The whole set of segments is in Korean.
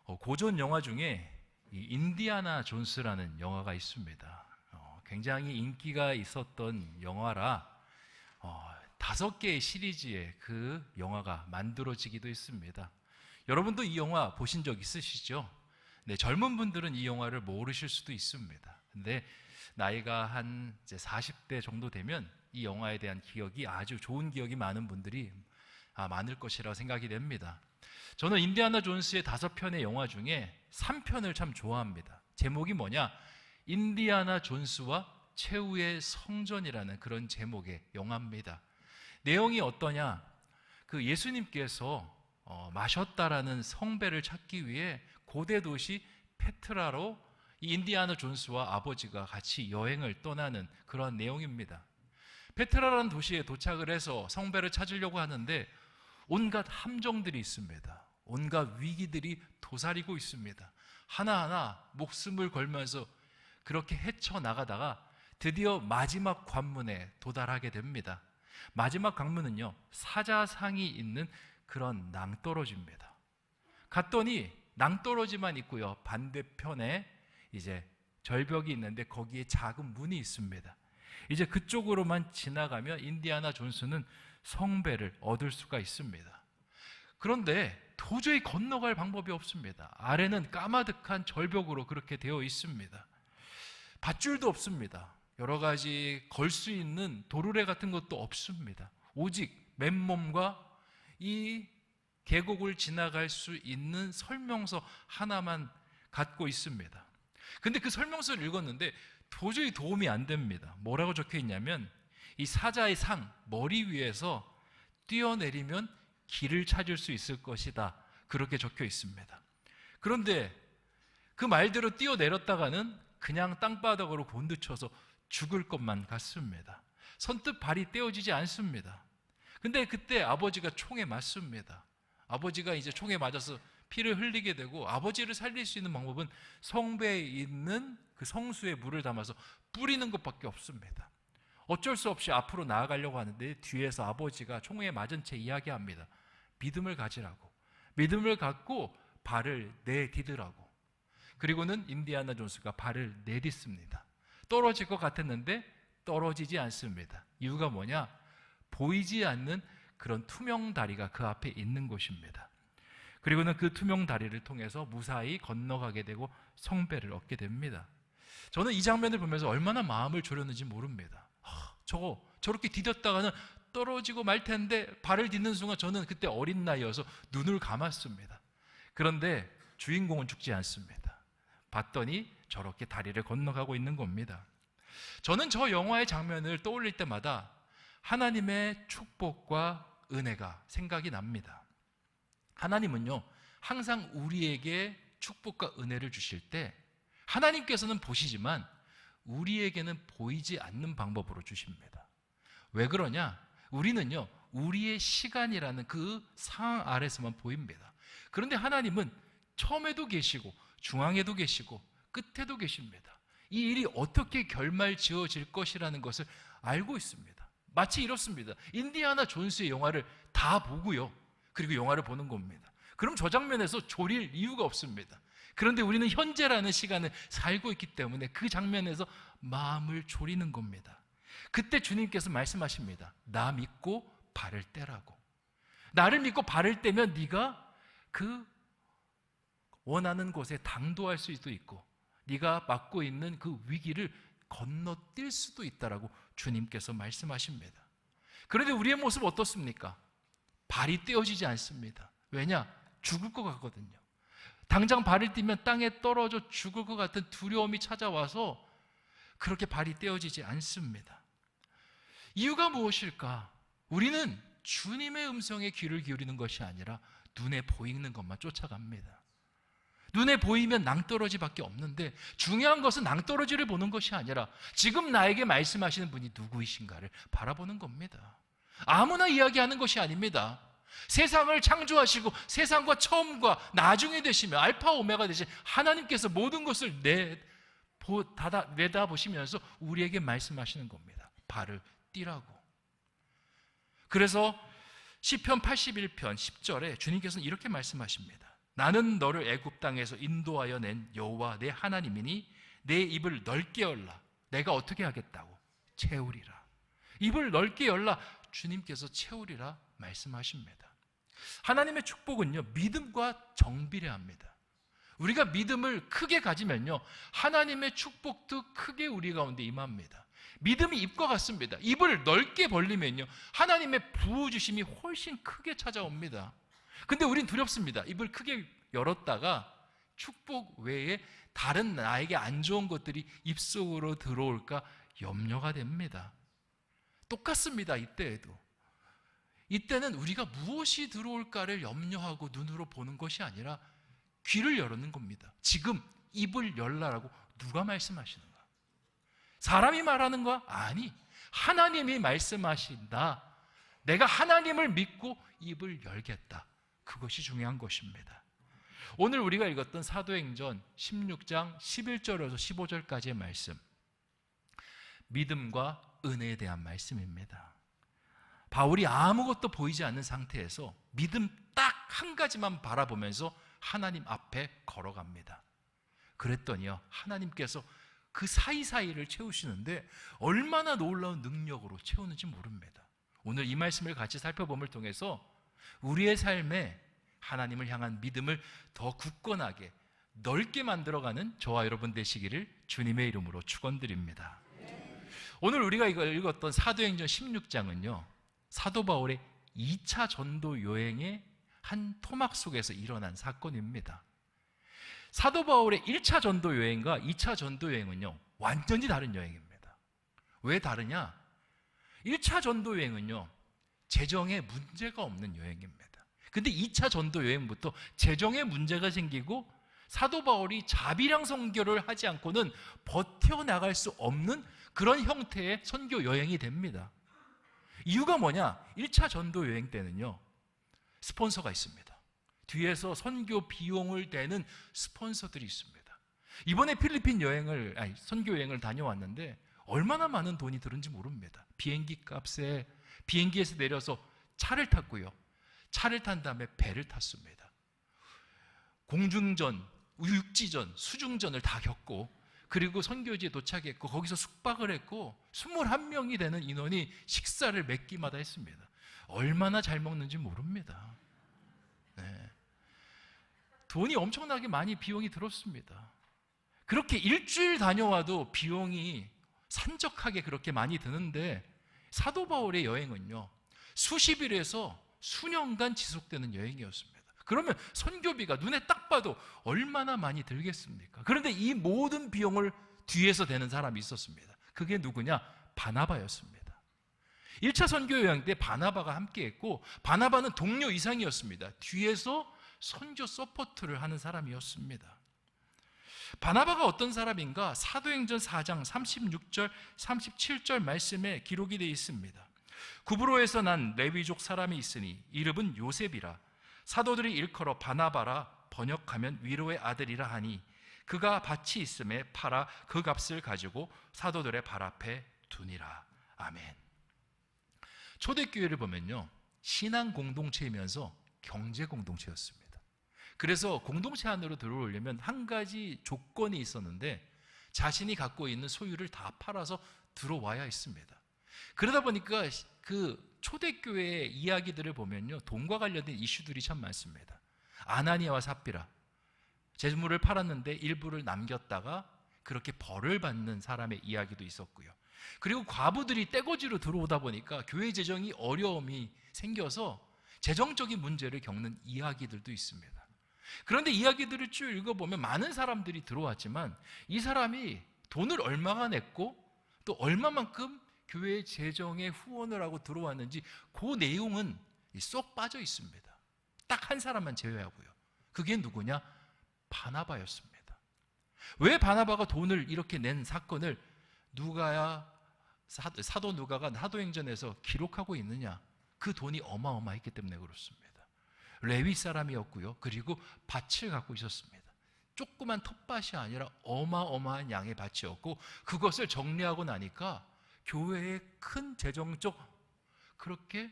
고전 영화 중에 이 인디아나 존스라는 영화가 있습니다. 굉장히 인기가 있었던 영화라 5개의 시리즈의 그 영화가 만들어지기도 했습니다. 여러분도 이 영화 보신 적 있으시죠? 네, 젊은 분들은 이 영화를 모르실 수도 있습니다. 근데 나이가 한 이제 40대 정도 되면 이 영화에 대한 기억이 아주 좋은 기억이 많은 분들이 많을 것이라고 생각이 됩니다. 저는 인디아나 존스의 5편의 영화 중에 3편을 참 좋아합니다. 제목이 뭐냐? 인디아나 존스와 최후의 성전이라는 그런 제목의 영화입니다. 내용이 어떠냐? 그 예수님께서 마셨다라는 성배를 찾기 위해 고대 도시 페트라로 이 인디아나 존스와 아버지가 같이 여행을 떠나는 그런 내용입니다. 페트라라는 도시에 도착을 해서 성배를 찾으려고 하는데 온갖 함정들이 있습니다. 온갖 위기들이 도사리고 있습니다. 하나하나 목숨을 걸면서 그렇게 헤쳐나가다가 드디어 마지막 관문에 도달하게 됩니다. 마지막 관문은요, 사자상이 있는 그런 낭떠러지입니다. 갔더니 낭떠러지만 있고요, 반대편에 이제 절벽이 있는데 거기에 작은 문이 있습니다. 이제 그쪽으로만 지나가면 인디아나 존스는 성배를 얻을 수가 있습니다. 그런데 도저히 건너갈 방법이 없습니다. 아래는 까마득한 절벽으로 그렇게 되어 있습니다. 밧줄도 없습니다. 여러 가지 걸 수 있는 도르래 같은 것도 없습니다. 오직 맨몸과 이 계곡을 지나갈 수 있는 설명서 하나만 갖고 있습니다. 근데 그 설명서를 읽었는데 도저히 도움이 안 됩니다. 뭐라고 적혀 있냐면 이 사자의 상 머리 위에서 뛰어내리면 길을 찾을 수 있을 것이다, 그렇게 적혀 있습니다. 그런데 그 말대로 뛰어내렸다가는 그냥 땅바닥으로 곤두쳐서 죽을 것만 같습니다. 선뜻 발이 떼어지지 않습니다. 근데 그때 아버지가 총에 맞습니다. 아버지가 이제 총에 맞아서 피를 흘리게 되고, 아버지를 살릴 수 있는 방법은 성배에 있는 그 성수에 물을 담아서 뿌리는 것밖에 없습니다. 어쩔 수 없이 앞으로 나아가려고 하는데 뒤에서 아버지가 총에 맞은 채 이야기합니다. 믿음을 가지라고, 믿음을 갖고 발을 내디드라고. 그리고는 인디아나 존스가 발을 내딛습니다. 떨어질 것 같았는데 떨어지지 않습니다. 이유가 뭐냐? 보이지 않는 그런 투명 다리가 그 앞에 있는 것입니다. 그리고는 그 투명 다리를 통해서 무사히 건너가게 되고 성배를 얻게 됩니다. 저는 이 장면을 보면서 얼마나 마음을 졸였는지 모릅니다. 저렇게 디뎠다가는 떨어지고 말 텐데, 발을 딛는 순간 저는 그때 어린 나이여서 눈을 감았습니다. 그런데 주인공은 죽지 않습니다. 봤더니 저렇게 다리를 건너가고 있는 겁니다. 저는 저 영화의 장면을 떠올릴 때마다 하나님의 축복과 은혜가 생각이 납니다. 하나님은요, 항상 우리에게 축복과 은혜를 주실 때 하나님께서는 보시지만 우리에게는 보이지 않는 방법으로 주십니다. 왜 그러냐? 우리는요, 우리의 시간이라는 그 상황 아래서만 보입니다. 그런데 하나님은 처음에도 계시고 중앙에도 계시고 끝에도 계십니다. 이 일이 어떻게 결말 지어질 것이라는 것을 알고 있습니다. 마치 이렇습니다. 인디아나 존스의 영화를 다 보고요, 그리고 영화를 보는 겁니다. 그럼 저 장면에서 졸일 이유가 없습니다. 그런데 우리는 현재라는 시간을 살고 있기 때문에 그 장면에서 마음을 졸이는 겁니다. 그때 주님께서 말씀하십니다. 나 믿고 발을 떼라고. 나를 믿고 발을 떼면 네가 그 원하는 곳에 당도할 수도 있고 네가 맡고 있는 그 위기를 건너뛸 수도 있다라고 주님께서 말씀하십니다. 그런데 우리의 모습 어떻습니까? 발이 떼어지지 않습니다. 왜냐? 죽을 것 같거든요. 당장 발을 떼면 땅에 떨어져 죽을 것 같은 두려움이 찾아와서 그렇게 발이 떼어지지 않습니다. 이유가 무엇일까? 우리는 주님의 음성에 귀를 기울이는 것이 아니라 눈에 보이는 것만 쫓아갑니다. 눈에 보이면 낭떠러지밖에 없는데 중요한 것은 낭떠러지를 보는 것이 아니라 지금 나에게 말씀하시는 분이 누구이신가를 바라보는 겁니다. 아무나 이야기하는 것이 아닙니다. 세상을 창조하시고 세상과 처음과 나중에 되시며 알파 오메가 되신 하나님께서 모든 것을 내다보시면서 우리에게 말씀하시는 겁니다. 발을 띄라고. 그래서 시편 81편 10절에 주님께서는 이렇게 말씀하십니다. 나는 너를 애굽 땅에서 인도하여 낸 여호와 내 하나님이니 내 입을 넓게 열라. 내가 어떻게 하겠다고? 채우리라. 입을 넓게 열라. 주님께서 채우리라 말씀하십니다. 하나님의 축복은요, 믿음과 정비례합니다. 우리가 믿음을 크게 가지면요, 하나님의 축복도 크게 우리 가운데 임합니다. 믿음이 입과 같습니다. 입을 넓게 벌리면요, 하나님의 부어주심이 훨씬 크게 찾아옵니다. 근데 우린 두렵습니다. 입을 크게 열었다가 축복 외에 다른 나에게 안 좋은 것들이 입속으로 들어올까 염려가 됩니다. 똑같습니다. 이때는 우리가 무엇이 들어올까를 염려하고 눈으로 보는 것이 아니라 귀를 열는 겁니다. 지금 입을 열라라고 누가 말씀하시는가? 사람이 말하는 거? 아니, 하나님이 말씀하신다. 내가 하나님을 믿고 입을 열겠다. 그것이 중요한 것입니다. 오늘 우리가 읽었던 사도행전 16장 11절에서 15절까지의 말씀, 믿음과 은혜에 대한 말씀입니다. 바울이 아무것도 보이지 않는 상태에서 믿음 딱 한 가지만 바라보면서 하나님 앞에 걸어갑니다. 그랬더니요, 하나님께서 그 사이사이를 채우시는데 얼마나 놀라운 능력으로 채우는지 모릅니다. 오늘 이 말씀을 같이 살펴봄을 통해서 우리의 삶에 하나님을 향한 믿음을 더 굳건하게 넓게 만들어가는 저와 여러분 되시기를 주님의 이름으로 축원드립니다. 오늘 우리가 이걸 읽었던 사도행전 16장은요, 사도 바울의 2차 전도 여행의 한 토막 속에서 일어난 사건입니다. 사도 바울의 1차 전도 여행과 2차 전도 여행은요, 완전히 다른 여행입니다. 왜 다르냐? 1차 전도 여행은요, 재정에 문제가 없는 여행입니다. 근데 2차 전도 여행부터 재정에 문제가 생기고 사도 바울이 자비랑 선교를 하지 않고는 버텨나갈 수 없는 그런 형태의 선교 여행이 됩니다. 이유가 뭐냐? 1차 전도 여행 때는요, 스폰서가 있습니다. 뒤에서 선교 비용을 대는 스폰서들이 있습니다. 이번에 필리핀 선교 여행을 다녀왔는데 얼마나 많은 돈이 들은지 모릅니다. 비행기 값에 비행기에서 내려서 차를 탔고요. 차를 탄 다음에 배를 탔습니다. 공중전, 육지전, 수중전을 다 겪고, 그리고 선교지에 도착했고 거기서 숙박을 했고 21명이 되는 인원이 식사를 몇 끼마다 했습니다. 얼마나 잘 먹는지 모릅니다. 네. 돈이 엄청나게 많이 비용이 들었습니다. 그렇게 일주일 다녀와도 비용이 산적하게 그렇게 많이 드는데, 사도 바울의 여행은요, 수십일에서 수년간 지속되는 여행이었습니다. 그러면 선교비가 눈에 딱 봐도 얼마나 많이 들겠습니까? 그런데 이 모든 비용을 뒤에서 대는 사람이 있었습니다. 그게 누구냐? 바나바였습니다. 1차 선교 여행 때 바나바가 함께했고, 바나바는 동료 이상이었습니다. 뒤에서 선교 서포트를 하는 사람이었습니다. 바나바가 어떤 사람인가? 사도행전 4장 36절 37절 말씀에 기록이 되어 있습니다. 구브로에서 난 레위족 사람이 있으니 이름은 요셉이라. 사도들이 일컬어 바나바라, 번역하면 위로의 아들이라 하니 그가 밭이 있음에 팔아 그 값을 가지고 사도들의 발 앞에 두니라. 아멘. 초대교회를 보면요, 신앙 공동체이면서 경제 공동체였습니다. 그래서 공동체 안으로 들어오려면 한 가지 조건이 있었는데, 자신이 갖고 있는 소유를 다 팔아서 들어와야 했습니다. 그러다 보니까 그 초대교회의 이야기들을 보면요, 돈과 관련된 이슈들이 참 많습니다. 아나니아와 삽비라, 재물을 팔았는데 일부를 남겼다가 그렇게 벌을 받는 사람의 이야기도 있었고요. 그리고 과부들이 떼거지로 들어오다 보니까 교회 재정이 어려움이 생겨서 재정적인 문제를 겪는 이야기들도 있습니다. 그런데 이야기들을 쭉 읽어보면 많은 사람들이 들어왔지만 이 사람이 돈을 얼마나 냈고 또 얼마만큼 교회 재정에 후원을 하고 들어왔는지 그 내용은 쏙 빠져 있습니다. 딱 한 사람만 제외하고요. 그게 누구냐? 바나바였습니다. 왜 바나바가 돈을 이렇게 낸 사건을 사도 누가가 사도행전에서 기록하고 있느냐? 그 돈이 어마어마했기 때문에 그렇습니다. 레위 사람이었고요. 그리고 밭을 갖고 있었습니다. 조그만 텃밭이 아니라 어마어마한 양의 밭이었고, 그것을 정리하고 나니까 교회에 큰 재정적 그렇게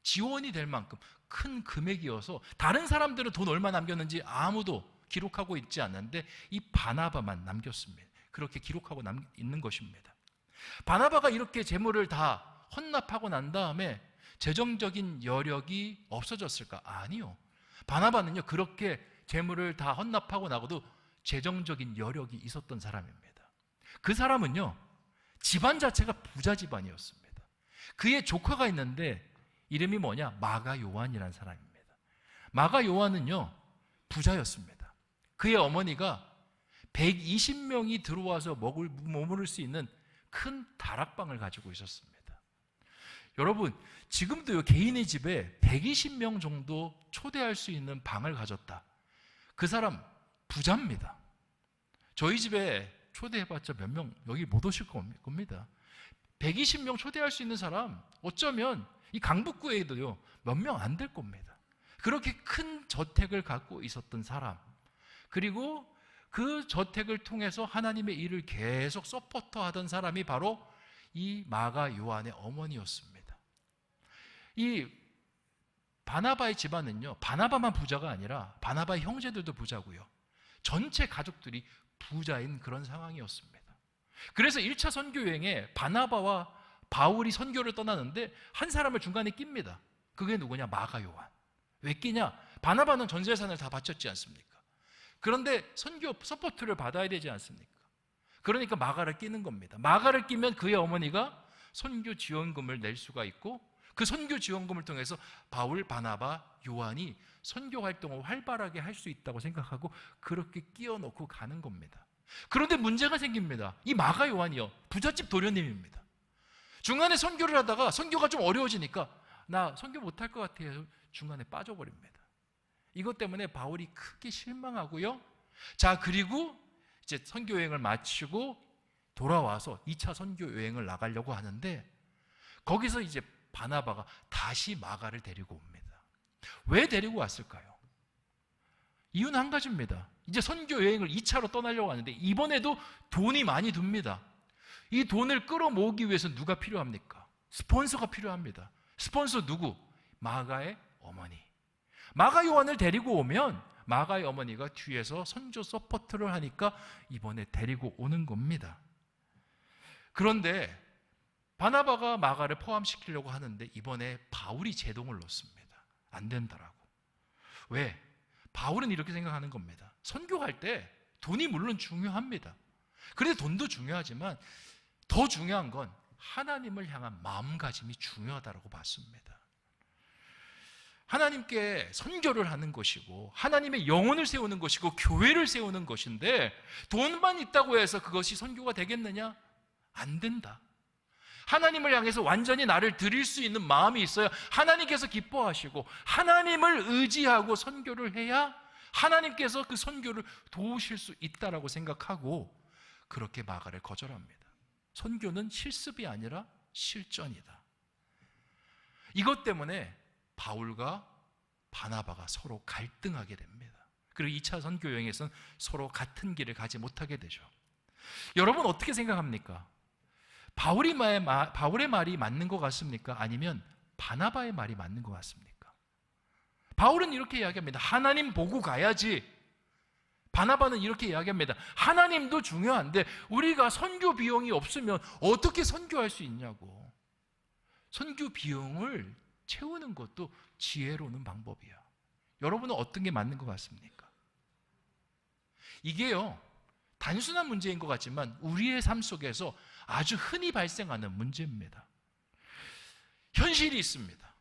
지원이 될 만큼 큰 금액이어서 다른 사람들은 돈 얼마 남겼는지 아무도 기록하고 있지 않는데 이 바나바만 남겼습니다. 그렇게 기록하고 있는 것입니다. 바나바가 이렇게 재물을 다 헌납하고 난 다음에 재정적인 여력이 없어졌을까? 아니요. 바나바는요, 그렇게 재물을 다 헌납하고 나고도 재정적인 여력이 있었던 사람입니다. 그 사람은요, 집안 자체가 부자 집안이었습니다. 그의 조카가 있는데 이름이 뭐냐? 마가 요한이라는 사람입니다. 마가 요한은요, 부자였습니다. 그의 어머니가 120명이 들어와서 머무를 수 있는 큰 다락방을 가지고 있었습니다. 여러분, 지금도요, 개인의 집에 120명 정도 초대할 수 있는 방을 가졌다. 그 사람 부자입니다. 저희 집에 초대해봤자 몇 명 여기 못 오실 겁니다. 120명 초대할 수 있는 사람 어쩌면 이 강북구에도요 몇 명 안 될 겁니다. 그렇게 큰 저택을 갖고 있었던 사람, 그리고 그 저택을 통해서 하나님의 일을 계속 서포터하던 사람이 바로 이 마가 요한의 어머니였습니다. 이 바나바의 집안은요, 바나바만 부자가 아니라 바나바의 형제들도 부자고요, 전체 가족들이 부자인 그런 상황이었습니다. 그래서 1차 선교 여행에 바나바와 바울이 선교를 떠나는데 한 사람을 중간에 낍니다. 그게 누구냐? 마가 요한. 왜 끼냐? 바나바는 전 재산을 다 바쳤지 않습니까? 그런데 선교 서포트를 받아야 되지 않습니까? 그러니까 마가를 끼는 겁니다. 마가를 끼면 그의 어머니가 선교 지원금을 낼 수가 있고, 그 선교 지원금을 통해서 바울, 바나바, 요한이 선교 활동을 활발하게 할 수 있다고 생각하고 그렇게 끼워놓고 가는 겁니다. 그런데 문제가 생깁니다. 이 마가 요한이요, 부잣집 도련님입니다. 중간에 선교를 하다가 선교가 좀 어려워지니까 나 선교 못할 것 같아요. 중간에 빠져버립니다. 이것 때문에 바울이 크게 실망하고요. 자, 그리고 이제 선교 여행을 마치고 돌아와서 2차 선교 여행을 나가려고 하는데 거기서 이제 바나바가 다시 마가를 데리고 옵니다. 왜 데리고 왔을까요? 이유는 한 가지입니다. 이제 선교 여행을 2차로 떠나려고 하는데 이번에도 돈이 많이 듭니다. 이 돈을 끌어모으기 위해서 누가 필요합니까? 스폰서가 필요합니다. 스폰서 누구? 마가의 어머니. 마가 요한을 데리고 오면 마가의 어머니가 뒤에서 선교 서포트를 하니까 이번에 데리고 오는 겁니다. 그런데 바나바가 마가를 포함시키려고 하는데 이번에 바울이 제동을 놓습니다. 안 된다라고. 왜? 바울은 이렇게 생각하는 겁니다. 선교할 때 돈이 물론 중요합니다. 그래도 돈도 중요하지만 더 중요한 건 하나님을 향한 마음가짐이 중요하다고 봤습니다. 하나님께 선교를 하는 것이고 하나님의 영혼을 세우는 것이고 교회를 세우는 것인데 돈만 있다고 해서 그것이 선교가 되겠느냐? 안 된다. 하나님을 향해서 완전히 나를 드릴 수 있는 마음이 있어야 하나님께서 기뻐하시고 하나님을 의지하고 선교를 해야 하나님께서 그 선교를 도우실 수 있다라고 생각하고 그렇게 마가를 거절합니다. 선교는 실습이 아니라 실전이다. 이것 때문에 바울과 바나바가 서로 갈등하게 됩니다. 그리고 2차 선교 여행에서는 서로 같은 길을 가지 못하게 되죠. 여러분 어떻게 생각합니까? 바울의 말이 맞는 것 같습니까? 아니면 바나바의 말이 맞는 것 같습니까? 바울은 이렇게 이야기합니다. 하나님 보고 가야지. 바나바는 이렇게 이야기합니다. 하나님도 중요한데 우리가 선교 비용이 없으면 어떻게 선교할 수 있냐고. 선교 비용을 채우는 것도 지혜로운 방법이야. 여러분은 어떤 게 맞는 것 같습니까? 이게요, 단순한 문제인 것 같지만 우리의 삶 속에서 아주 흔히 발생하는 문제입니다. 현실이 있습니다.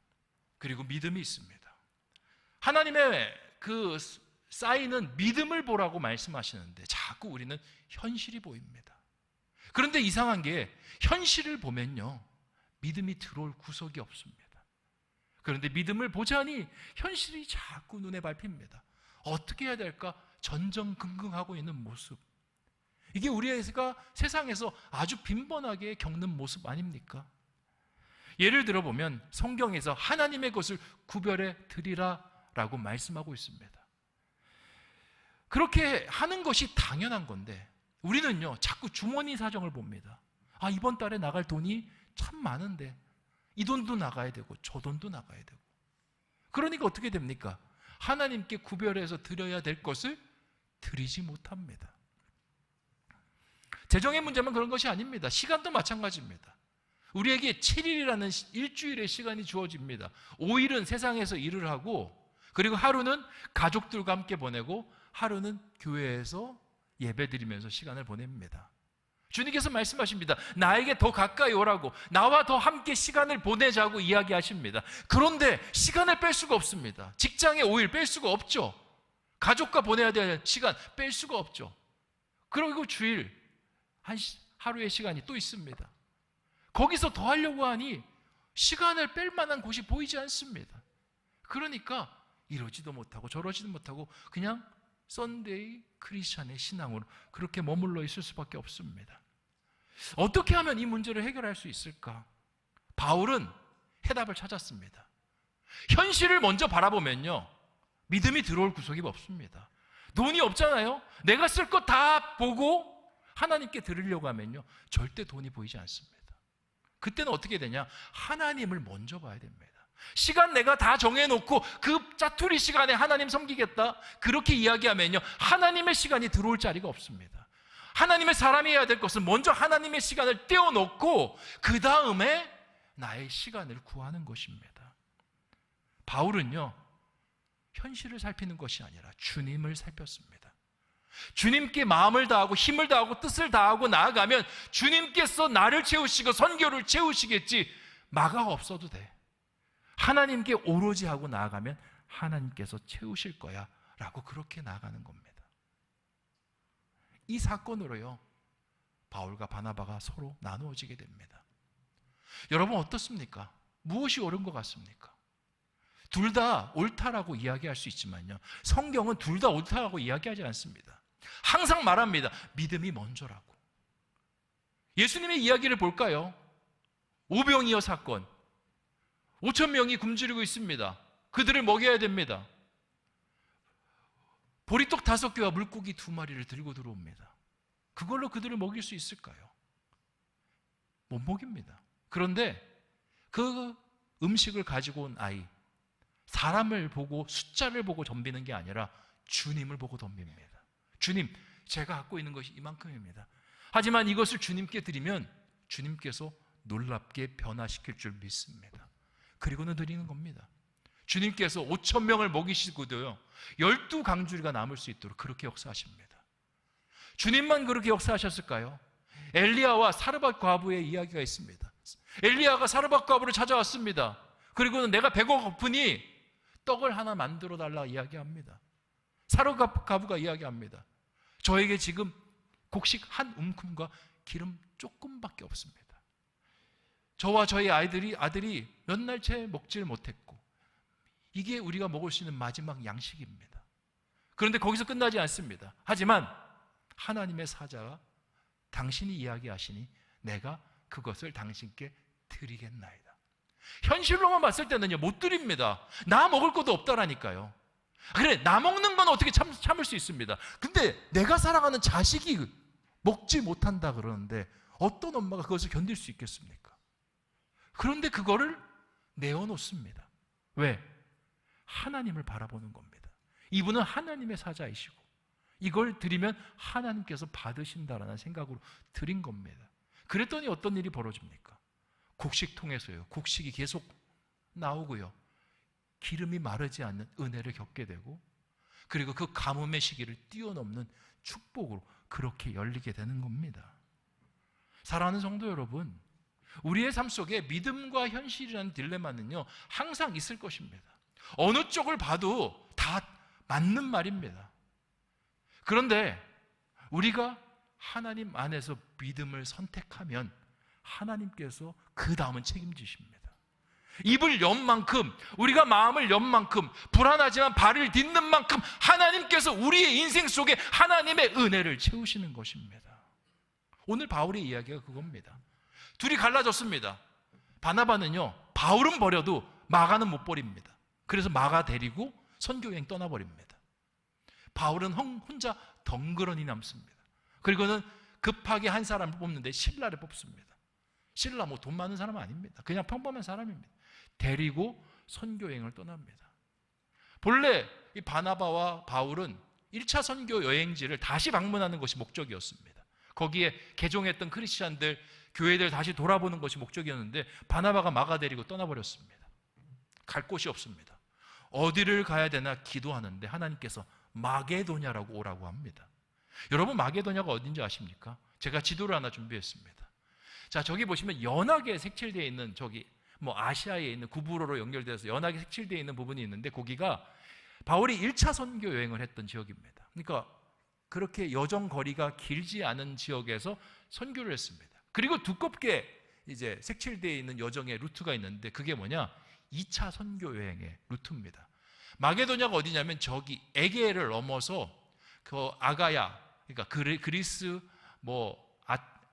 그리고 믿음이 있습니다. 하나님의 그 쌓이는 믿음을 보라고 말씀하시는데 자꾸 우리는 현실이 보입니다. 그런데 이상한 게 현실을 보면요, 믿음이 들어올 구석이 없습니다. 그런데 믿음을 보자니 현실이 자꾸 눈에 밟힙니다. 어떻게 해야 될까? 전전긍긍하고 있는 모습. 이게 우리가 세상에서 아주 빈번하게 겪는 모습 아닙니까? 예를 들어보면 성경에서 하나님의 것을 구별해 드리라 라고 말씀하고 있습니다. 그렇게 하는 것이 당연한 건데 우리는요 자꾸 주머니 사정을 봅니다. 아, 이번 달에 나갈 돈이 참 많은데 이 돈도 나가야 되고 저 돈도 나가야 되고, 그러니까 어떻게 됩니까? 하나님께 구별해서 드려야 될 것을 드리지 못합니다. 재정의 문제만 그런 것이 아닙니다. 시간도 마찬가지입니다. 우리에게 7일이라는 일주일의 시간이 주어집니다. 5일은 세상에서 일을 하고, 그리고 하루는 가족들과 함께 보내고, 하루는 교회에서 예배드리면서 시간을 보냅니다. 주님께서 말씀하십니다. 나에게 더 가까이 오라고, 나와 더 함께 시간을 보내자고 이야기하십니다. 그런데 시간을 뺄 수가 없습니다. 직장에 5일 뺄 수가 없죠. 가족과 보내야 될 시간 뺄 수가 없죠. 그리고 주일 하루의 시간이 또 있습니다. 거기서 더 하려고 하니 시간을 뺄 만한 곳이 보이지 않습니다. 그러니까 이러지도 못하고 저러지도 못하고 그냥 썬데이 크리스찬의 신앙으로 그렇게 머물러 있을 수밖에 없습니다. 어떻게 하면 이 문제를 해결할 수 있을까? 바울은 해답을 찾았습니다. 현실을 먼저 바라보면요, 믿음이 들어올 구석이 없습니다. 돈이 없잖아요. 내가 쓸 것 다 보고 하나님께 드리려고 하면요, 절대 돈이 보이지 않습니다. 그때는 어떻게 되냐? 하나님을 먼저 봐야 됩니다. 시간 내가 다 정해놓고 그 짜투리 시간에 하나님 섬기겠다, 그렇게 이야기하면요, 하나님의 시간이 들어올 자리가 없습니다. 하나님의 사람이 해야 될 것은 먼저 하나님의 시간을 떼어놓고 그 다음에 나의 시간을 구하는 것입니다. 바울은요, 현실을 살피는 것이 아니라 주님을 살폈습니다. 주님께 마음을 다하고 힘을 다하고 뜻을 다하고 나아가면 주님께서 나를 채우시고 선교를 채우시겠지, 마가가 없어도 돼. 하나님께 오로지 하고 나아가면 하나님께서 채우실 거야 라고 그렇게 나아가는 겁니다. 이 사건으로요, 바울과 바나바가 서로 나누어지게 됩니다. 여러분 어떻습니까? 무엇이 옳은 것 같습니까? 둘 다 옳다라고 이야기할 수 있지만요, 성경은 둘 다 옳다라고 이야기하지 않습니다. 항상 말합니다. 믿음이 먼저라고. 예수님의 이야기를 볼까요? 오병이어 사건. 5,000명이 굶주리고 있습니다. 그들을 먹여야 됩니다. 보리떡 5개와 물고기 2마리를 들고 들어옵니다. 그걸로 그들을 먹일 수 있을까요? 못 먹입니다. 그런데 그 음식을 가지고 온 아이, 사람을 보고 숫자를 보고 덤비는 게 아니라 주님을 보고 덤빕니다. 주님, 제가 갖고 있는 것이 이만큼입니다. 하지만 이것을 주님께 드리면 주님께서 놀랍게 변화시킬 줄 믿습니다. 그리고는 드리는 겁니다. 주님께서 5,000명을 먹이시고도요, 12강주리가 남을 수 있도록 그렇게 역사하십니다. 주님만 그렇게 역사하셨을까요? 엘리야와 사르밧 과부의 이야기가 있습니다. 엘리야가 사르밧 과부를 찾아왔습니다. 그리고는 내가 배가 고프니 떡을 하나 만들어 달라 이야기합니다. 사르밧 과부가 이야기합니다. 저에게 지금 곡식 한 움큼과 기름 조금밖에 없습니다. 저와 저희 아들이 몇 날째 먹지를 못했고 이게 우리가 먹을 수 있는 마지막 양식입니다. 그런데 거기서 끝나지 않습니다. 하지만 하나님의 사자가 당신이 이야기하시니 내가 그것을 당신께 드리겠나이다. 현실로만 봤을 때는요, 못 드립니다. 나 먹을 것도 없다라니까요. 그래, 나 먹는 건 어떻게 참을 수 있습니다. 근데 내가 사랑하는 자식이 먹지 못한다 그러는데 어떤 엄마가 그것을 견딜 수 있겠습니까? 그런데 그거를 내어놓습니다. 왜? 하나님을 바라보는 겁니다. 이분은 하나님의 사자이시고 이걸 드리면 하나님께서 받으신다라는 생각으로 드린 겁니다. 그랬더니 어떤 일이 벌어집니까? 곡식통에서요, 곡식이 계속 나오고요, 기름이 마르지 않는 은혜를 겪게 되고, 그리고 그 가뭄의 시기를 뛰어넘는 축복으로 그렇게 열리게 되는 겁니다. 사랑하는 성도 여러분, 우리의 삶 속에 믿음과 현실이라는 딜레마는요, 항상 있을 것입니다. 어느 쪽을 봐도 다 맞는 말입니다. 그런데 우리가 하나님 안에서 믿음을 선택하면 하나님께서 그 다음은 책임지십니다. 입을 연 만큼, 우리가 마음을 연 만큼, 불안하지만 발을 딛는 만큼 하나님께서 우리의 인생 속에 하나님의 은혜를 채우시는 것입니다. 오늘 바울의 이야기가 그겁니다. 둘이 갈라졌습니다. 바나바는요, 바울은 버려도 마가는 못 버립니다. 그래서 마가 데리고 선교여행 떠나버립니다. 바울은 혼자 덩그러니 남습니다. 그리고는 급하게 한 사람을 뽑는데 실라를 뽑습니다. 실라 뭐 돈 많은 사람 아닙니다. 그냥 평범한 사람입니다. 데리고 선교여행을 떠납니다. 본래 이 바나바와 바울은 1차 선교 여행지를 다시 방문하는 것이 목적이었습니다. 거기에 개종했던 크리스찬들, 교회들 다시 돌아보는 것이 목적이었는데 바나바가 마가 데리고 떠나버렸습니다. 갈 곳이 없습니다. 어디를 가야 되나 기도하는데 하나님께서 마게도냐라고 오라고 합니다. 여러분, 마게도냐가 어딘지 아십니까? 제가 지도를 하나 준비했습니다. 자, 저기 보시면 연하게 색칠되어 있는, 저기 아시아에 있는 구브로로 연결돼서 연하게 색칠되어 있는 부분이 있는데, 거기가 바울이 1차 선교 여행을 했던 지역입니다. 그러니까 그렇게 여정 거리가 길지 않은 지역에서 선교를 했습니다. 그리고 두껍게 이제 색칠되어 있는 여정의 루트가 있는데, 그게 뭐냐? 2차 선교 여행의 루트입니다. 마게도냐가 어디냐면 저기 에게를 넘어서 그 아가야, 그러니까 그리스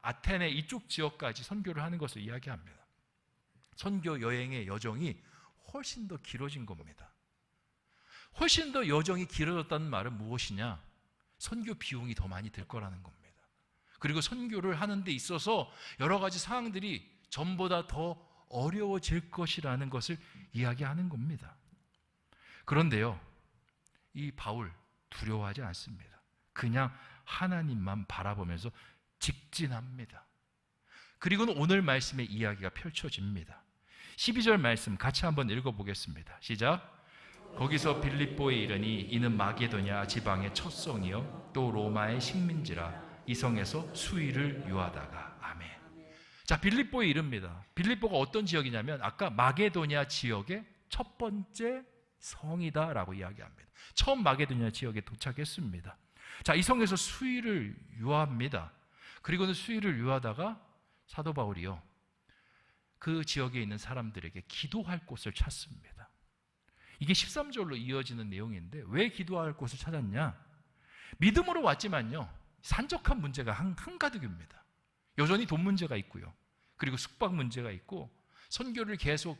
아테네 이쪽 지역까지 선교를 하는 것을 이야기합니다. 선교 여행의 여정이 훨씬 더 길어진 겁니다. 훨씬 더 여정이 길어졌다는 말은 무엇이냐? 선교 비용이 더 많이 들 거라는 겁니다. 그리고 선교를 하는 데 있어서 여러 가지 상황들이 전보다 더 어려워질 것이라는 것을 이야기하는 겁니다. 그런데요, 이 바울 두려워하지 않습니다. 그냥 하나님만 바라보면서 직진합니다. 그리고는 오늘 말씀의 이야기가 펼쳐집니다. 12절 말씀 같이 한번 읽어보겠습니다. 시작. 거기서 빌립보에 이르니 이는 마게도냐 지방의 첫 성이요 또 로마의 식민지라 이 성에서 수일을 유하다가. 아멘. 자, 빌립보에 이릅니다. 빌립보가 어떤 지역이냐면 아까 마게도냐 지역의 첫 번째 성이다라고 이야기합니다. 처음 마게도냐 지역에 도착했습니다. 자, 이 성에서 수일을 유하합니다. 그리고는 수일을 유하다가 사도 바울이요, 그 지역에 있는 사람들에게 기도할 곳을 찾습니다. 이게 13절로 이어지는 내용인데, 왜 기도할 곳을 찾았냐? 믿음으로 왔지만요, 산적한 문제가 한가득입니다. 여전히 돈 문제가 있고요, 그리고 숙박 문제가 있고, 선교를 계속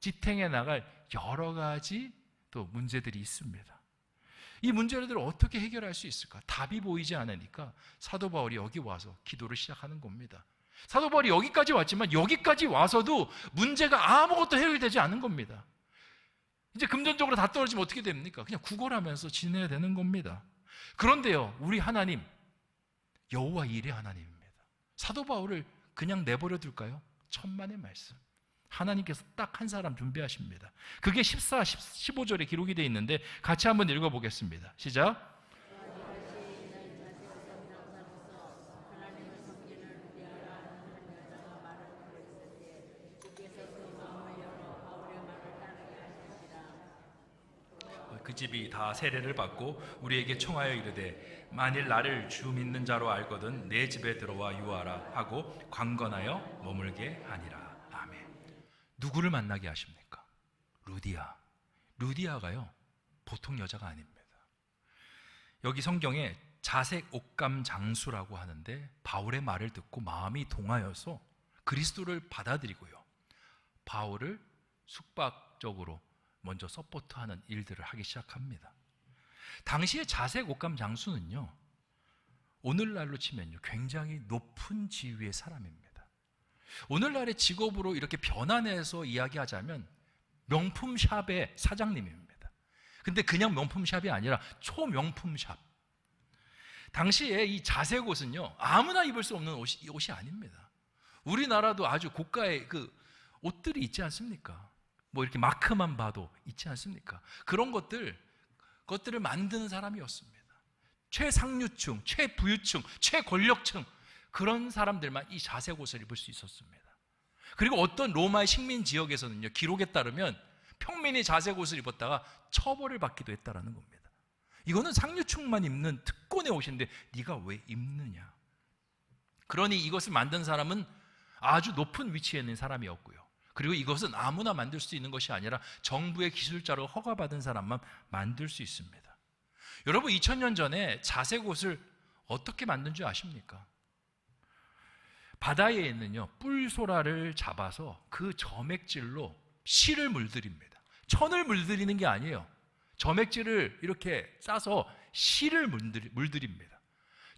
지탱해 나갈 여러 가지 또 문제들이 있습니다. 이 문제들을 어떻게 해결할 수 있을까? 답이 보이지 않으니까 사도 바울이 여기 와서 기도를 시작하는 겁니다. 사도 바울이 여기까지 왔지만 여기까지 와서도 문제가 아무것도 해결되지 않은 겁니다. 이제 금전적으로 다 떨어지면 어떻게 됩니까? 그냥 구걸하면서 지내야 되는 겁니다. 그런데요, 우리 하나님 여호와 일의 하나님입니다. 사도 바울을 그냥 내버려 둘까요? 천만의 말씀. 하나님께서 딱 한 사람 준비하십니다. 그게 14, 15절에 기록이 되어 있는데 같이 한번 읽어보겠습니다. 시작. 그 집이 다 세례를 받고 우리에게 청하여 이르되 만일 나를 주 믿는 자로 알거든 내 집에 들어와 유하라 하고 강건하여 머물게 하니라. 아멘. 누구를 만나게 하십니까? 루디아가요, 보통 여자가 아닙니다. 여기 성경에 자색 옥감 장수라고 하는데, 바울의 말을 듣고 마음이 동하여서 그리스도를 받아들이고요, 바울을 숙박적으로 먼저 서포트하는 일들을 하기 시작합니다. 당시의 자색 옥감 장수는요, 오늘날로 치면요 굉장히 높은 지위의 사람입니다. 오늘날의 직업으로 이렇게 변환해서 이야기하자면 명품샵의 사장님입니다. 근데 그냥 명품샵이 아니라 초명품샵. 당시에 이 자색 옷은요 아무나 입을 수 없는 옷이 아닙니다. 우리나라도 아주 고가의 그 옷들이 있지 않습니까? 이렇게 마크만 봐도 있지 않습니까? 그런 것들을 만드는 사람이었습니다. 최상류층, 최부유층, 최권력층, 그런 사람들만 이 자색 옷을 입을 수 있었습니다. 그리고 어떤 로마의 식민 지역에서는요, 기록에 따르면 평민이 자색 옷을 입었다가 처벌을 받기도 했다라는 겁니다. 이거는 상류층만 입는 특권의 옷인데 네가 왜 입느냐? 그러니 이것을 만든 사람은 아주 높은 위치에 있는 사람이었고요, 그리고 이것은 아무나 만들 수 있는 것이 아니라 정부의 기술자로 허가받은 사람만 만들 수 있습니다. 여러분, 2000년 전에 자색 옷을 어떻게 만든 줄 아십니까? 바다에 있는요 뿔소라를 잡아서 그 점액질로 실을 물들입니다. 천을 물들이는 게 아니에요. 점액질을 이렇게 싸서 실을 물들입니다.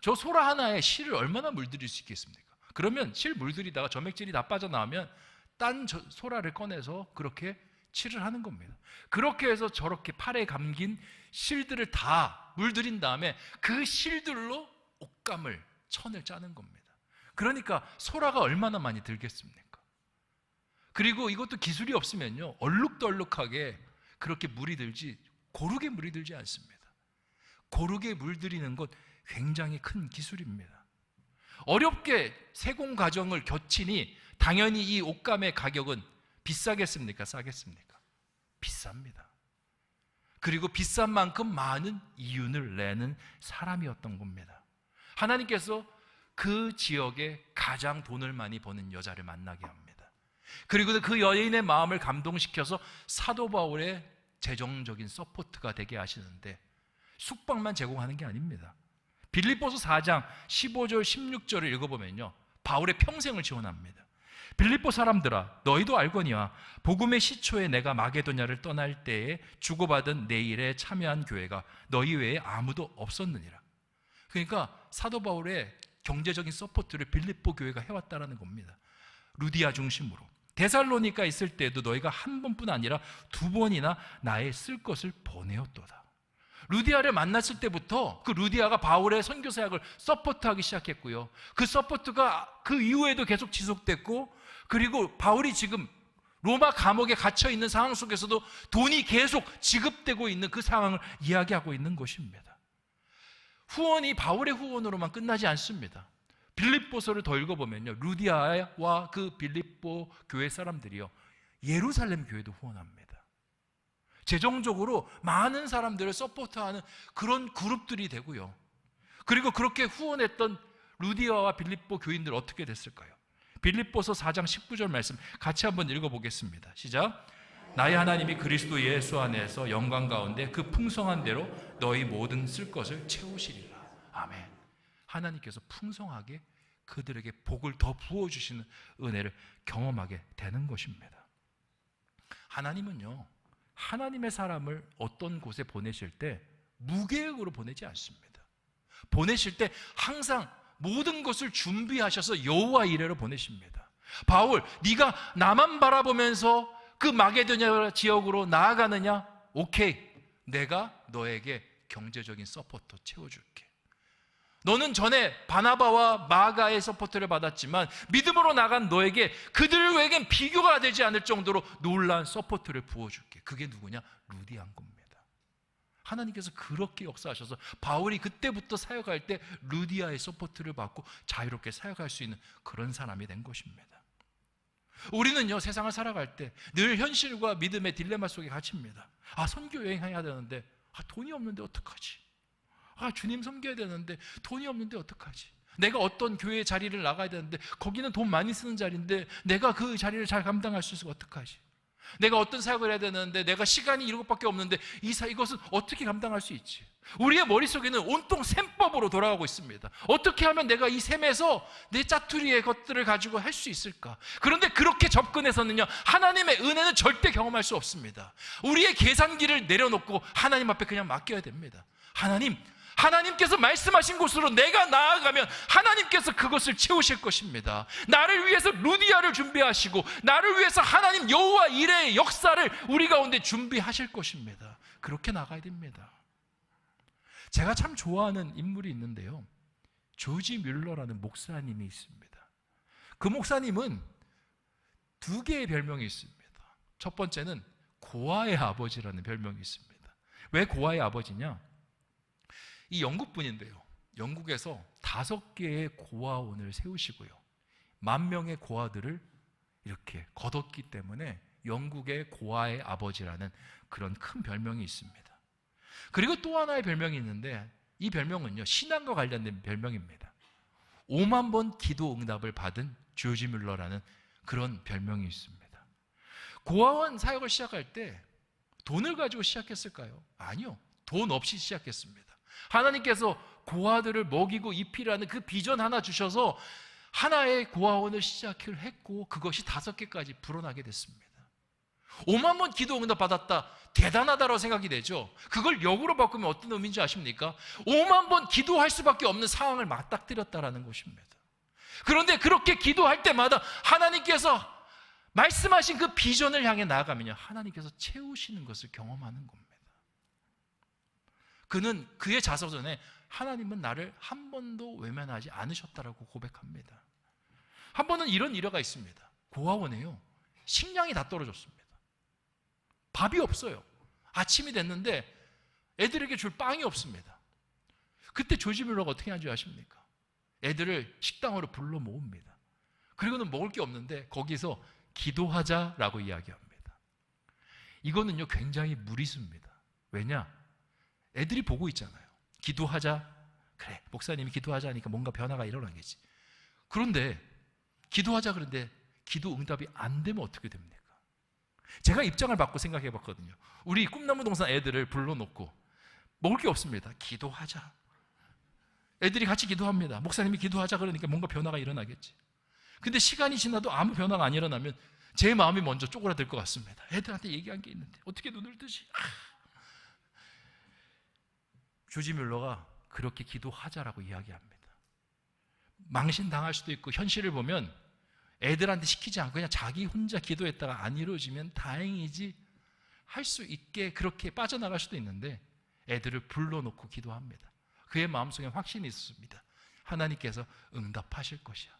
저 소라 하나에 실을 얼마나 물들일 수 있겠습니까? 그러면 실 물들이다가 점액질이 다 빠져나오면 딴 소라를 꺼내서 그렇게 칠을 하는 겁니다. 그렇게 해서 저렇게 팔에 감긴 실들을 다 물들인 다음에 그 실들로 옷감을, 천을 짜는 겁니다. 그러니까 소라가 얼마나 많이 들겠습니까? 그리고 이것도 기술이 없으면요, 얼룩덜룩하게 그렇게 물이 들지, 고르게 물이 들지 않습니다. 고르게 물들이는 것 굉장히 큰 기술입니다. 어렵게 세공 과정을 거치니 당연히 이 옷감의 가격은 비싸겠습니까? 싸겠습니까? 비쌉니다. 그리고 비싼 만큼 많은 이윤을 내는 사람이었던 겁니다. 하나님께서 그 지역에 가장 돈을 많이 버는 여자를 만나게 합니다. 그리고 그 여인의 마음을 감동시켜서 사도 바울의 재정적인 서포트가 되게 하시는데 숙박만 제공하는 게 아닙니다. 빌립보서 4장 15절 16절을 읽어보면요, 바울의 평생을 지원합니다. 빌립보 사람들아, 너희도 알거니와 복음의 시초에 내가 마게도냐를 떠날 때에 주고받은 내 일에 참여한 교회가 너희 외에 아무도 없었느니라. 그러니까 사도 바울의 경제적인 서포트를 빌립보 교회가 해왔다는 겁니다. 루디아 중심으로. 데살로니가 있을 때도 너희가 한 번뿐 아니라 두 번이나 나의 쓸 것을 보내었도다. 루디아를 만났을 때부터 그 루디아가 바울의 선교 사역을 서포트하기 시작했고요, 그 서포트가 그 이후에도 계속 지속됐고, 그리고 바울이 지금 로마 감옥에 갇혀 있는 상황 속에서도 돈이 계속 지급되고 있는 그 상황을 이야기하고 있는 것입니다. 후원이 바울의 후원으로만 끝나지 않습니다. 빌립보서를 더 읽어보면요, 루디아와 그 빌립보 교회 사람들이요, 예루살렘 교회도 후원합니다. 재정적으로 많은 사람들을 서포트하는 그런 그룹들이 되고요. 그리고 그렇게 후원했던 루디아와 빌립보 교인들 어떻게 됐을까요? 빌립보서 4장 19절 말씀 같이 한번 읽어보겠습니다. 시작. 나의 하나님이 그리스도 예수 안에서 영광 가운데 그 풍성한 대로 너희 모든 쓸 것을 채우시리라. 아멘. 하나님께서 풍성하게 그들에게 복을 더 부어주시는 은혜를 경험하게 되는 것입니다. 하나님은요, 하나님의 사람을 어떤 곳에 보내실 때 무계획으로 보내지 않습니다. 보내실 때 항상 모든 것을 준비하셔서 여호와 이레로 보내십니다. 바울, 네가 나만 바라보면서 그 마게도냐 지역으로 나아가느냐? 오케이, 내가 너에게 경제적인 서포터 채워줄게. 너는 전에 바나바와 마가의 서포트를 받았지만 믿음으로 나간 너에게 그들에겐 비교가 되지 않을 정도로 놀라운 서포트를 부어줄게. 그게 누구냐? 루디아인 겁니다. 하나님께서 그렇게 역사하셔서 바울이 그때부터 사역할 때 루디아의 서포트를 받고 자유롭게 사역할 수 있는 그런 사람이 된 것입니다. 우리는요, 세상을 살아갈 때 늘 현실과 믿음의 딜레마 속에 갇힙니다. 선교 여행해야 되는데 돈이 없는데 어떡하지? 주님 섬겨야 되는데 돈이 없는데 어떡하지? 내가 어떤 교회 자리를 나가야 되는데 거기는 돈 많이 쓰는 자리인데 내가 그 자리를 잘 감당할 수 있을까? 어떡하지? 내가 어떤 사역을 해야 되는데 내가 시간이 이것밖에 없는데 이것은 어떻게 감당할 수 있지? 우리의 머릿속에는 온통 셈법으로 돌아가고 있습니다. 어떻게 하면 내가 이 셈에서 내 짜투리의 것들을 가지고 할 수 있을까? 그런데 그렇게 접근해서는요, 하나님의 은혜는 절대 경험할 수 없습니다. 우리의 계산기를 내려놓고 하나님 앞에 그냥 맡겨야 됩니다. 하나님께서 말씀하신 곳으로 내가 나아가면 하나님께서 그것을 채우실 것입니다. 나를 위해서 루디아를 준비하시고 나를 위해서 하나님 여호와 이레의 역사를 우리 가운데 준비하실 것입니다. 그렇게 나가야 됩니다. 제가 참 좋아하는 인물이 있는데요, 조지 뮬러라는 목사님이 있습니다. 그 목사님은 두 개의 별명이 있습니다. 첫 번째는 고아의 아버지라는 별명이 있습니다. 왜 고아의 아버지냐? 이 영국 분인데요, 영국에서 5개의 고아원을 세우시고요, 10,000명의 고아들을 이렇게 거뒀기 때문에 영국의 고아의 아버지라는 그런 큰 별명이 있습니다. 그리고 또 하나의 별명이 있는데 이 별명은요, 신앙과 관련된 별명입니다. 5만 번 기도 응답을 받은 조지 뮬러라는 그런 별명이 있습니다. 고아원 사역을 시작할 때 돈을 가지고 시작했을까요? 아니요, 돈 없이 시작했습니다. 하나님께서 고아들을 먹이고 입히라는 그 비전 하나 주셔서 하나의 고아원을 시작을 했고 그것이 5개까지 불어나게 됐습니다. 5만 번 기도 응답 받았다, 대단하다라고 생각이 되죠. 그걸 역으로 바꾸면 어떤 의미인지 아십니까? 5만 번 기도할 수밖에 없는 상황을 맞닥뜨렸다라는 것입니다. 그런데 그렇게 기도할 때마다 하나님께서 말씀하신 그 비전을 향해 나아가면요, 하나님께서 채우시는 것을 경험하는 겁니다. 그는 그의 자서전에 하나님은 나를 한 번도 외면하지 않으셨다라고 고백합니다. 한 번은 이런 일화가 있습니다. 고아원에요, 식량이 다 떨어졌습니다. 밥이 없어요. 아침이 됐는데 애들에게 줄 빵이 없습니다. 그때 조지 뮬러가 어떻게 하는지 아십니까? 애들을 식당으로 불러 모읍니다. 그리고는 먹을 게 없는데 거기서 기도하자라고 이야기합니다. 이거는요, 굉장히 무리수입니다. 왜냐? 애들이 보고 있잖아요. 기도하자. 그래, 목사님이 기도하자 하니까 뭔가 변화가 일어나겠지. 그런데 기도하자 그런데 기도 응답이 안 되면 어떻게 됩니까? 제가 입장을 바꿔 생각해 봤거든요. 우리 꿈나무 동산 애들을 불러놓고 먹을 게 없습니다. 기도하자. 애들이 같이 기도합니다. 목사님이 기도하자 그러니까 뭔가 변화가 일어나겠지. 근데 시간이 지나도 아무 변화가 안 일어나면 제 마음이 먼저 쪼그라들 것 같습니다. 애들한테 얘기한 게 있는데 어떻게 눈을 뜨지? 조지 뮬러가 그렇게 기도하자라고 이야기합니다. 망신당할 수도 있고 현실을 보면 애들한테 시키지 않고 그냥 자기 혼자 기도했다가 안 이루어지면 다행이지 할 수 있게 그렇게 빠져나갈 수도 있는데 애들을 불러놓고 기도합니다. 그의 마음속에 확신이 있습니다. 하나님께서 응답하실 것이야.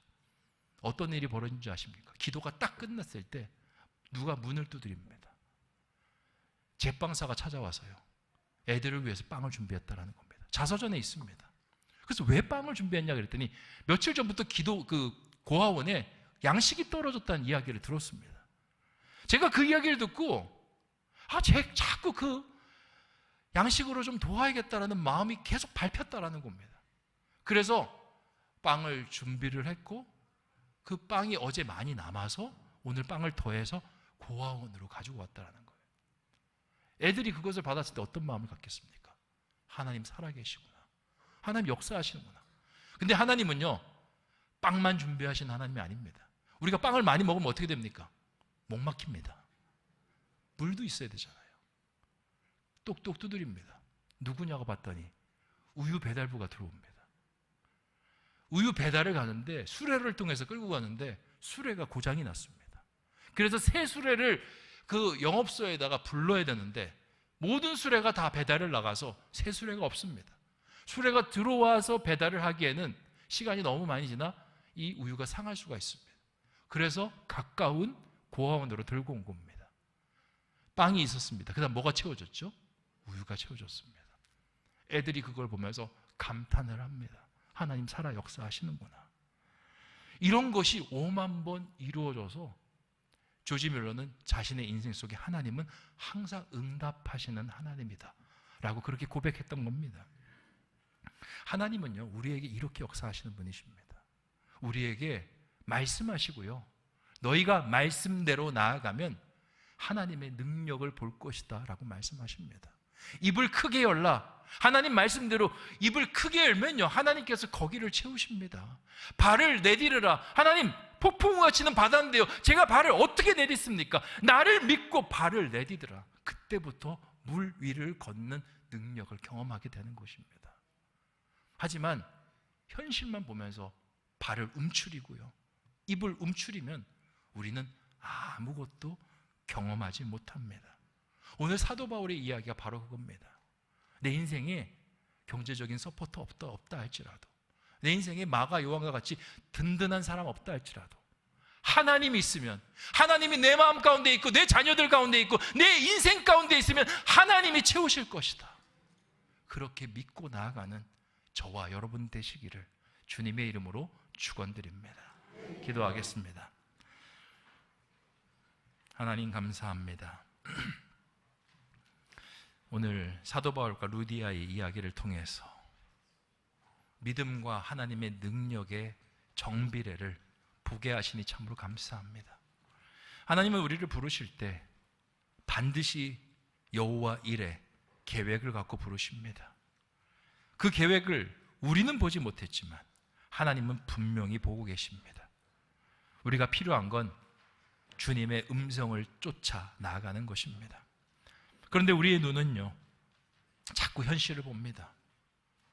어떤 일이 벌어진 줄 아십니까? 기도가 딱 끝났을 때 누가 문을 두드립니다. 제빵사가 찾아와서요, 애들을 위해서 빵을 준비했다라는 겁니다. 자서전에 있습니다. 그래서 왜 빵을 준비했냐 그랬더니 며칠 전부터 고아원에 양식이 떨어졌다는 이야기를 들었습니다. 제가 그 이야기를 듣고 자꾸 그 양식으로 좀 도와야겠다라는 마음이 계속 밟혔다라는 겁니다. 그래서 빵을 준비를 했고 그 빵이 어제 많이 남아서 오늘 빵을 더해서 고아원으로 가지고 왔다라는 거예요. 애들이 그것을 받았을 때 어떤 마음을 갖겠습니까? 하나님 살아계시구나. 하나님 역사하시는구나. 근데 하나님은요, 빵만 준비하신 하나님이 아닙니다. 우리가 빵을 많이 먹으면 어떻게 됩니까? 목 막힙니다. 물도 있어야 되잖아요. 똑똑 두드립니다. 누구냐고 봤더니 우유 배달부가 들어옵니다. 우유 배달을 가는데 수레를 통해서 끌고 가는데 수레가 고장이 났습니다. 그래서 새 수레를 그 영업소에다가 불러야 되는데 모든 수레가 다 배달을 나가서 새 수레가 없습니다. 수레가 들어와서 배달을 하기에는 시간이 너무 많이 지나 이 우유가 상할 수가 있습니다. 그래서 가까운 고아원으로 들고 온 겁니다. 빵이 있었습니다. 그 다음 뭐가 채워졌죠? 우유가 채워졌습니다. 애들이 그걸 보면서 감탄을 합니다. 하나님 살아 역사하시는구나. 이런 것이 5만 번 이루어져서 조지 뮬러는 자신의 인생 속에 하나님은 항상 응답하시는 하나님이다 라고 그렇게 고백했던 겁니다. 하나님은요, 우리에게 이렇게 역사하시는 분이십니다. 우리에게 말씀하시고요, 너희가 말씀대로 나아가면 하나님의 능력을 볼 것이다 라고 말씀하십니다. 입을 크게 열라. 하나님 말씀대로 입을 크게 열면요, 하나님께서 거기를 채우십니다. 발을 내디르라. 하나님, 폭풍우가 치는 바다인데요, 제가 발을 어떻게 내딛습니까? 나를 믿고 발을 내디드라. 그때부터 물 위를 걷는 능력을 경험하게 되는 것입니다. 하지만 현실만 보면서 발을 움츠리고요, 입을 움츠리면 우리는 아무것도 경험하지 못합니다. 오늘 사도 바울의 이야기가 바로 그겁니다. 내 인생에 경제적인 서포터 없다 할지라도, 내 인생에 마가 요한과 같이 든든한 사람 없다 할지라도 하나님이 있으면, 하나님이 내 마음 가운데 있고 내 자녀들 가운데 있고 내 인생 가운데 있으면 하나님이 채우실 것이다. 그렇게 믿고 나아가는 저와 여러분 되시기를 주님의 이름으로 축원드립니다. 기도하겠습니다. 하나님 감사합니다. 오늘 사도 바울과 루디아의 이야기를 통해서 믿음과 하나님의 능력의 정비례를 보게 하시니 참으로 감사합니다. 하나님은 우리를 부르실 때 반드시 여호와 일에 계획을 갖고 부르십니다. 그 계획을 우리는 보지 못했지만 하나님은 분명히 보고 계십니다. 우리가 필요한 건 주님의 음성을 쫓아 나아가는 것입니다. 그런데 우리의 눈은요, 자꾸 현실을 봅니다.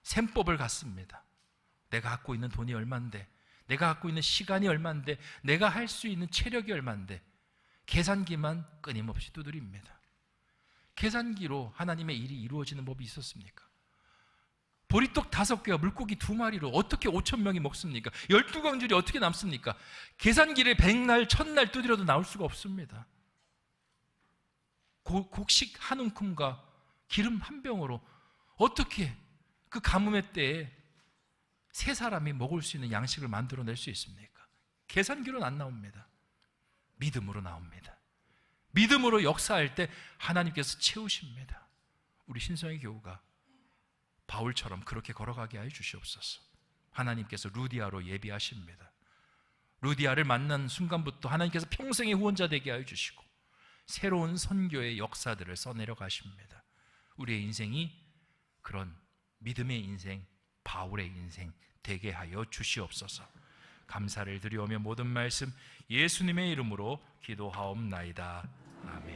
셈법을 갖습니다. 내가 갖고 있는 돈이 얼만데, 내가 갖고 있는 시간이 얼만데, 내가 할 수 있는 체력이 얼만데, 계산기만 끊임없이 두드립니다. 계산기로 하나님의 일이 이루어지는 법이 있었습니까? 보리떡 5개와 물고기 2마리로 어떻게 5,000명이 먹습니까? 12광줄이 어떻게 남습니까? 계산기를 100날, 1000날 두드려도 나올 수가 없습니다. 곡식 한 움큼과 기름 한 병으로 어떻게 그 가뭄의 때에 3사람이 먹을 수 있는 양식을 만들어낼 수 있습니까? 계산기로는 안 나옵니다. 믿음으로 나옵니다. 믿음으로 역사할 때 하나님께서 채우십니다. 우리 신성의 교우가 바울처럼 그렇게 걸어가게 하여 주시옵소서. 하나님께서 루디아로 예비하십니다. 루디아를 만난 순간부터 하나님께서 평생의 후원자 되게 하여 주시고 새로운 선교의 역사들을 써내려 가십니다. 우리의 인생이 그런 믿음의 인생, 바울의 인생 되게 하여 주시옵소서. 감사를 드리오며 모든 말씀 예수님의 이름으로 기도하옵나이다. 아멘.